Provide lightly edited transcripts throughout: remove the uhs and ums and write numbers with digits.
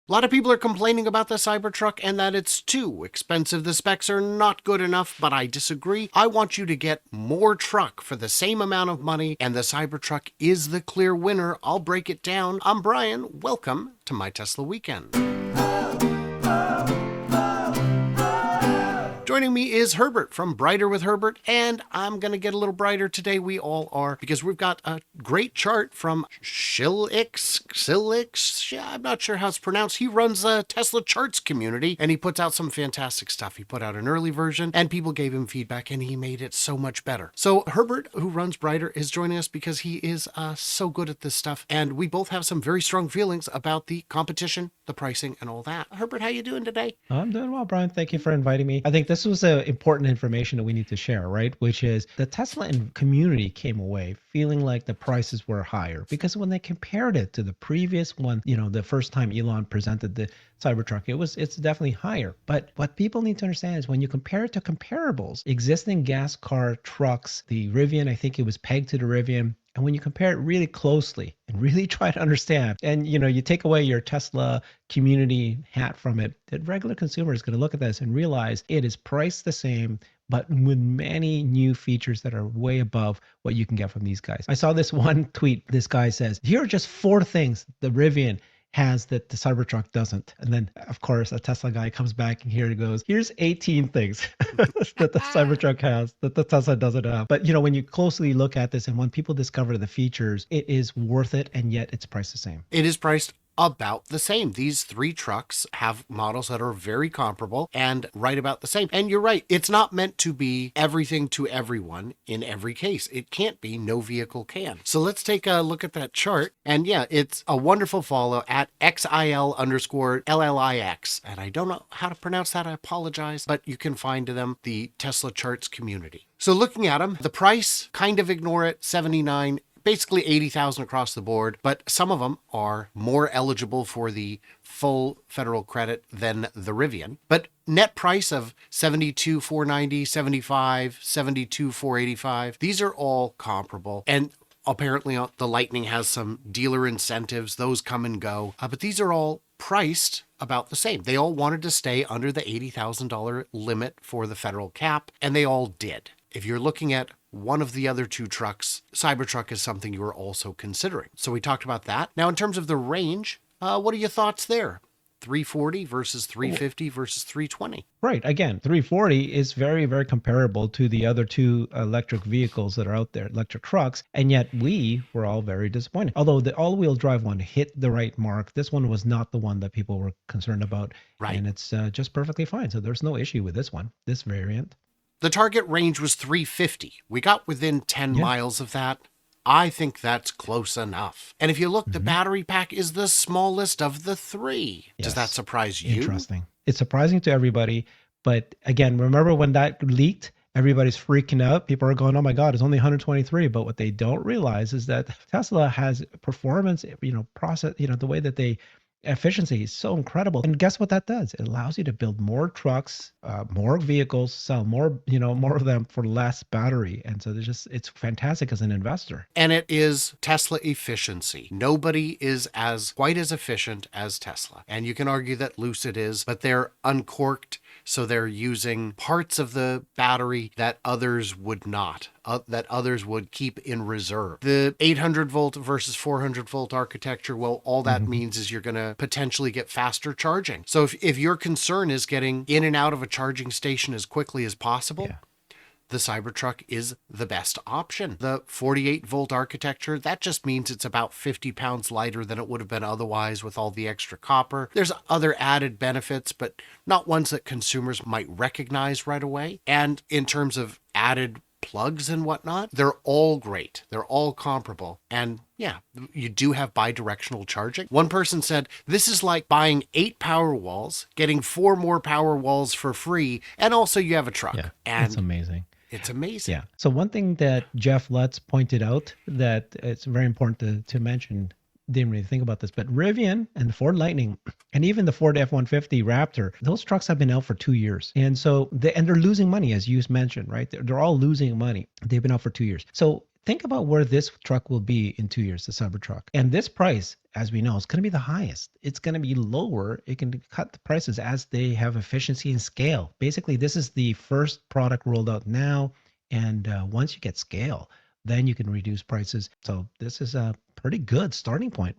A lot of people are complaining about the CyberTruck and that it's too expensive. The specs are not good enough, but I disagree. I want you to get more truck for the same amount of money, and the CyberTruck is the clear winner. I'll break it down. I'm Brian. Welcome to My Tesla Weekend. Joining me is Herbert from Brighter with Herbert, and I'm going to get a little brighter today. We all are, because we've got a great chart from Shilix. Yeah, I'm not sure how it's pronounced. He runs a Tesla charts community, and he puts out some fantastic stuff. He put out an early version, and people gave him feedback, and he made it so much better. So Herbert, who runs Brighter, is joining us because he is so good at this stuff, and we both have some very strong feelings about the competition, the pricing, and all that. Herbert, how you doing today? I'm doing well, Brian. Thank you for inviting me. I think this was important information that we need to share, right? Which is the Tesla community came away feeling like the prices were higher because when they compared it to the previous one, the first time Elon presented the Cybertruck, it's definitely higher. But what people need to understand is when you compare it to comparables, existing gas car trucks, the Rivian, I think it was pegged to the Rivian. And when you compare it really closely and really try to understand, and you take away your Tesla community hat from it, the regular consumer is going to look at this and realize it is priced the same, but with many new features that are way above what you can get from these guys. I saw this one tweet. This guy says, here are just 4 things the Rivian has that the Cybertruck doesn't. And then, of course, a Tesla guy comes back and here it goes, here's 18 things that the Cybertruck has that the Tesla doesn't have. But, when you closely look at this and when people discover the features, it is worth it, and yet it's priced the same. It is priced about the same. These 3 trucks have models that are very comparable and right about the same. And you're right, it's not meant to be everything to everyone in every case. It can't be, no vehicle can. So let's take a look at that chart. And yeah, it's a wonderful follow at XIL_LLIX. And I don't know how to pronounce that, I apologize, but you can find them, the Tesla Charts community. So looking at them, the price, kind of ignore it, 79, basically 80,000 across the board, but some of them are more eligible for the full federal credit than the Rivian. But net price of 72,490, 75, 72,485. These are all comparable. And apparently the Lightning has some dealer incentives. Those come and go. But these are all priced about the same. They all wanted to stay under the $80,000 limit for the federal cap, and they all did. If you're looking at one of the other 2 trucks, Cybertruck is something you are also considering. So we talked about that. Now, in terms of the range, what are your thoughts there? 340 versus 350 versus 320. Right. Again, 340 is very, very comparable to the other 2 electric vehicles that are out there, electric trucks. And yet we were all very disappointed. Although the all-wheel drive one hit the right mark, this one was not the one that people were concerned about. Right. And it's just perfectly fine. So there's no issue with this one, this variant. The target range was 350. We got within 10 miles of that. I think that's close enough. And if you look, the battery pack is the smallest of the 3. Yes. Does that surprise you? Interesting. It's surprising to everybody. But again, remember when that leaked, everybody's freaking out. People are going, oh my God, it's only 123. But what they don't realize is that Tesla has performance, process, the way that they efficiency is so incredible. And guess what that does? It allows you to build more trucks, more vehicles, sell more, more of them for less battery. And so it's fantastic as an investor. And it is Tesla efficiency. Nobody is quite as efficient as Tesla. And you can argue that Lucid is, but they're uncorked. So they're using parts of the battery that others would not, that others would keep in reserve. The 800 volt versus 400 volt architecture, well, all that means is you're going to potentially get faster charging. So if your concern is getting in and out of a charging station as quickly as possible, the Cybertruck is the best option. The 48 volt architecture, that just means it's about 50 pounds lighter than it would have been otherwise with all the extra copper. There's other added benefits, but not ones that consumers might recognize right away. And in terms of added plugs and whatnot, they're all great. They're all comparable. And yeah, you do have bi-directional charging. One person said, this is like buying 8 power walls, getting 4 more power walls for free, and also you have a truck. Yeah, and it's amazing. It's amazing. Yeah. So one thing that Jeff Lutz pointed out that it's very important to mention, didn't really think about this, but Rivian and the Ford Lightning and even the Ford F-150 Raptor, those trucks have been out for 2 years. And so they're losing money, as you mentioned, right? They're all losing money. They've been out for 2 years. So think about where this truck will be in 2 years, the CyberTruck. And this price, as we know, is going to be the highest. It's going to be lower. It can cut the prices as they have efficiency and scale. Basically, this is the first product rolled out now. And once you get scale, then you can reduce prices. So this is a pretty good starting point.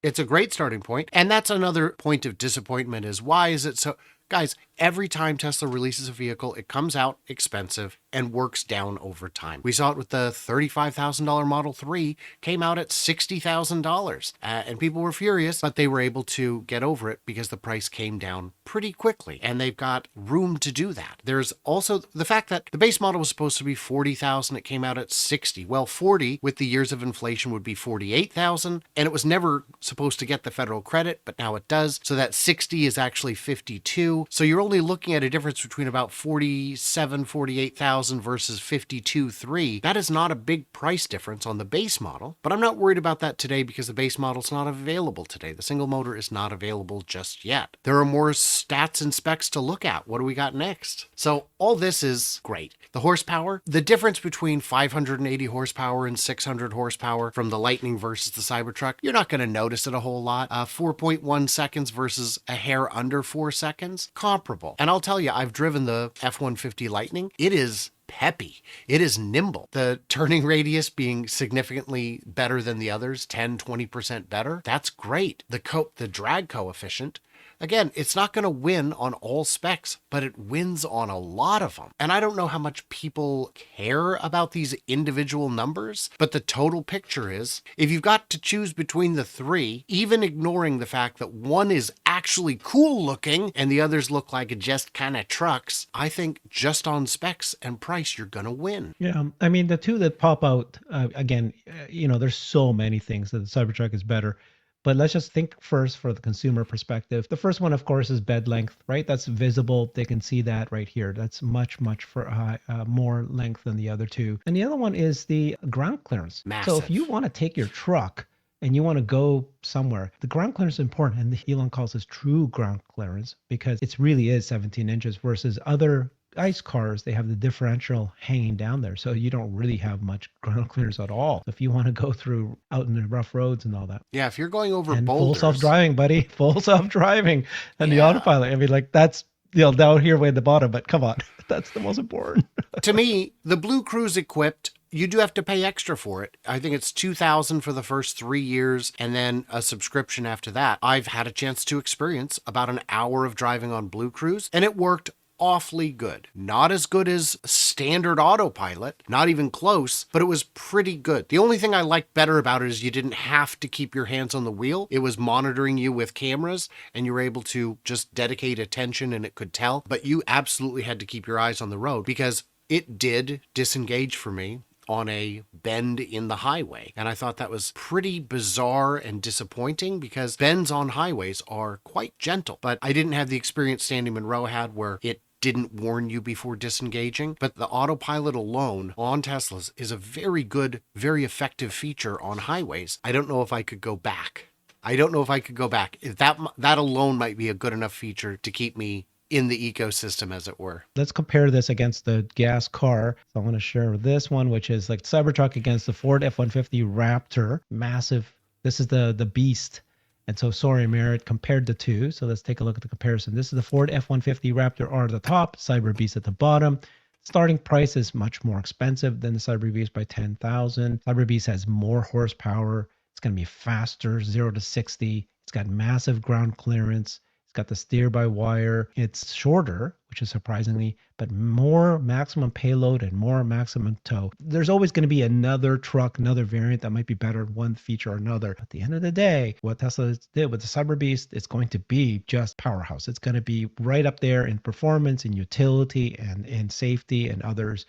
It's a great starting point. And that's another point of disappointment is why is it so? Guys, every time Tesla releases a vehicle, it comes out expensive and works down over time. We saw it with the $35,000 Model 3, came out at $60,000. And people were furious, but they were able to get over it because the price came down pretty quickly. And they've got room to do that. There's also the fact that the base model was supposed to be $40,000. It came out at $60,000. Well, 40 with the years of inflation would be $48,000. And it was never supposed to get the federal credit, but now it does. So that 60 is actually 52. So you're only looking at a difference between about 47, 48,000 versus 52.3. That is not a big price difference on the base model, but I'm not worried about that today because the base model is not available today. The single motor is not available just yet. There are more stats and specs to look at. What do we got next? So all this is great. The horsepower, the difference between 580 horsepower and 600 horsepower from the Lightning versus the Cybertruck, you're not going to notice it a whole lot. 4.1 seconds versus a hair under 4 seconds. Comparable. And I'll tell you, I've driven the F-150 Lightning. It is peppy. It is nimble. The turning radius being significantly better than the others, 10, 20% better. That's great. The drag coefficient, again, it's not going to win on all specs, but it wins on a lot of them. And I don't know how much people care about these individual numbers, but the total picture is, if you've got to choose between the three, even ignoring the fact that one is actually cool looking and the others look like just kind of trucks, I think just on specs and price, you're going to win. Yeah, I mean, the two that pop out, again, there's so many things that the Cybertruck is better. But let's just think first for the consumer perspective. The first one, of course, is bed length, right? That's visible. They can see that right here. That's much more length than the other two. And the other one is the ground clearance. Massive. So if you want to take your truck and you want to go somewhere, the ground clearance is important. And Elon calls this true ground clearance because it really is 17 inches versus other ICE cars. They have the differential hanging down there, so you don't really have much ground clearance at all if you want to go through out in the rough roads and all that. Yeah, if you're going over and boulders. Full self-driving, buddy. Full self-driving. And the autopilot. I mean, like, that's down here way at the bottom, but come on. That's the most important. To me, the Blue Cruise equipped, you do have to pay extra for it. I think it's $2,000 for the first 3 years and then a subscription after that. I've had a chance to experience about an hour of driving on Blue Cruise, and it worked awfully good. Not as good as standard autopilot, not even close, but it was pretty good. The only thing I liked better about it is you didn't have to keep your hands on the wheel. It was monitoring you with cameras and you were able to just dedicate attention and it could tell, but you absolutely had to keep your eyes on the road because it did disengage for me on a bend in the highway. And I thought that was pretty bizarre and disappointing because bends on highways are quite gentle, but I didn't have the experience Sandy Monroe had where it didn't warn you before disengaging. But the autopilot alone on Teslas is a very good, very effective feature on highways. I don't know if I could go back. If that alone might be a good enough feature to keep me in the ecosystem, as it were. Let's compare this against the gas car. So I want to share this one, which is like Cybertruck against the Ford F-150 Raptor. Massive. This is the beast. And so Sorry Merritt compared the two. So let's take a look at the comparison. This is the Ford F-150 Raptor R at the top, Cyber Beast at the bottom. Starting price is much more expensive than the Cyber Beast by $10,000. Cyber Beast has more horsepower. It's going to be faster, 0 to 60. It's got massive ground clearance. It's got the steer-by-wire. It's shorter, which is surprisingly, but more maximum payload and more maximum tow. There's always going to be another truck, another variant that might be better, one feature or another. At the end of the day, what Tesla did with the Cyber Beast, it's going to be just powerhouse. It's going to be right up there in performance, in utility, and in safety and others,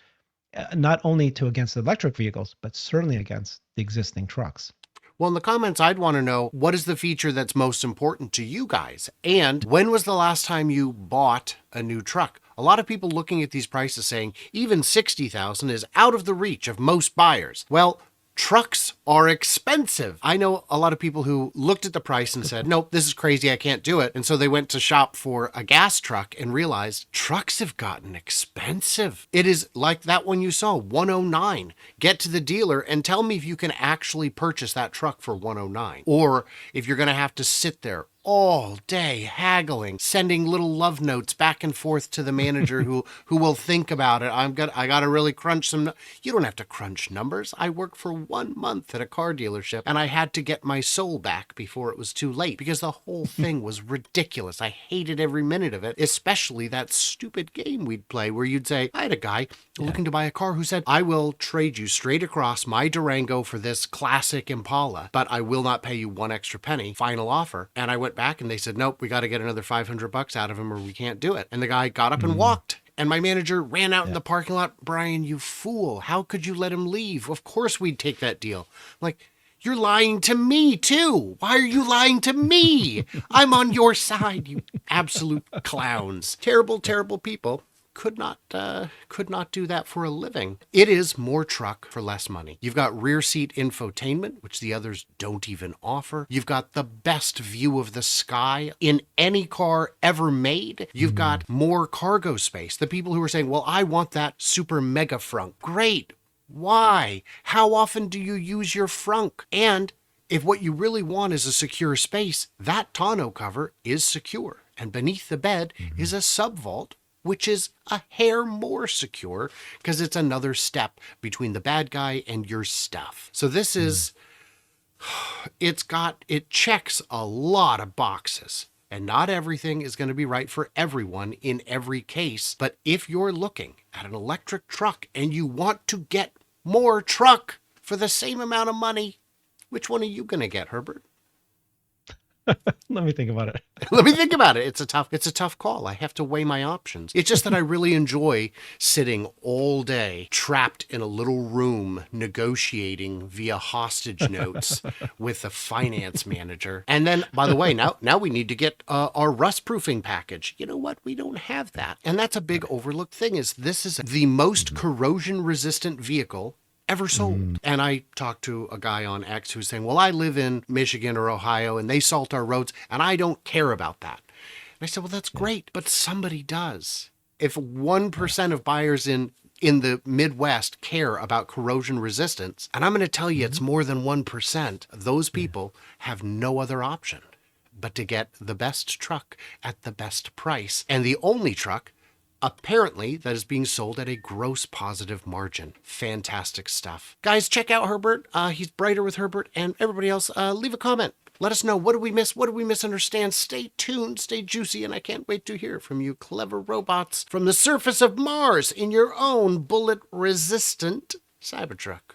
not only against electric vehicles, but certainly against the existing trucks. Well, in the comments, I'd want to know, what is the feature that's most important to you guys? And when was the last time you bought a new truck? A lot of people looking at these prices saying even $60,000 is out of the reach of most buyers. Well, Trucks are expensive. I know a lot of people who looked at the price and said, nope, this is crazy, I can't do it. And so they went to shop for a gas truck and realized trucks have gotten expensive. It is like that one you saw, 109. Get to the dealer and tell me if you can actually purchase that truck for 109. Or if you're going to have to sit there all day haggling, sending little love notes back and forth to the manager who will think about it. I got to really crunch some. You don't have to crunch numbers. I worked for 1 month at a car dealership and I had to get my soul back before it was too late because the whole thing was ridiculous. I hated every minute of it, especially that stupid game we'd play where you'd say, I had a guy looking to buy a car who said, I will trade you straight across my Durango for this classic Impala, but I will not pay you one extra penny. Final offer. And I went back and they said, nope, we got to get another $500 out of him or we can't do it. And the guy got up and walked. And my manager ran out in the parking lot. Brian, you fool. How could you let him leave? Of course we'd take that deal. I'm like, you're lying to me too. Why are you lying to me? I'm on your side, you absolute clowns. Terrible, terrible people. Could not do that for a living. It is more truck for less money. You've got rear seat infotainment, which the others don't even offer. You've got the best view of the sky in any car ever made. You've got more cargo space. The people who are saying, well, I want that super mega frunk. Great. Why? How often do you use your frunk? And if what you really want is a secure space, that tonneau cover is secure. And beneath the bed is a subvault, which is a hair more secure because it's another step between the bad guy and your stuff. So this is, it checks a lot of boxes. And not everything is going to be right for everyone in every case. But if you're looking at an electric truck and you want to get more truck for the same amount of money, which one are you going to get, Herbert? Let me think about it. Let me think about it. It's a tough call. I have to weigh my options. It's just that I really enjoy sitting all day trapped in a little room negotiating via hostage notes with the finance manager. And then, by the way, now we need to get our rust proofing package. You know what? We don't have that. And that's a big overlooked thing is this is the most corrosion resistant vehicle ever sold. And I talked to a guy on X who's saying, well, I live in Michigan or Ohio and they salt our roads and I don't care about that. And I said, well, that's great, but somebody does. If 1% of buyers in the Midwest care about corrosion resistance, and I'm going to tell you it's more than 1%, those people have no other option but to get the best truck at the best price. And the only truck apparently that is being sold at a gross positive margin. Fantastic stuff. Guys, check out Herbert. He's Brighter with Herbert, and everybody else, leave a comment. Let us know. What do we miss? What do we misunderstand? Stay tuned, stay juicy, and I can't wait to hear from you clever robots from the surface of Mars in your own bullet-resistant Cybertruck.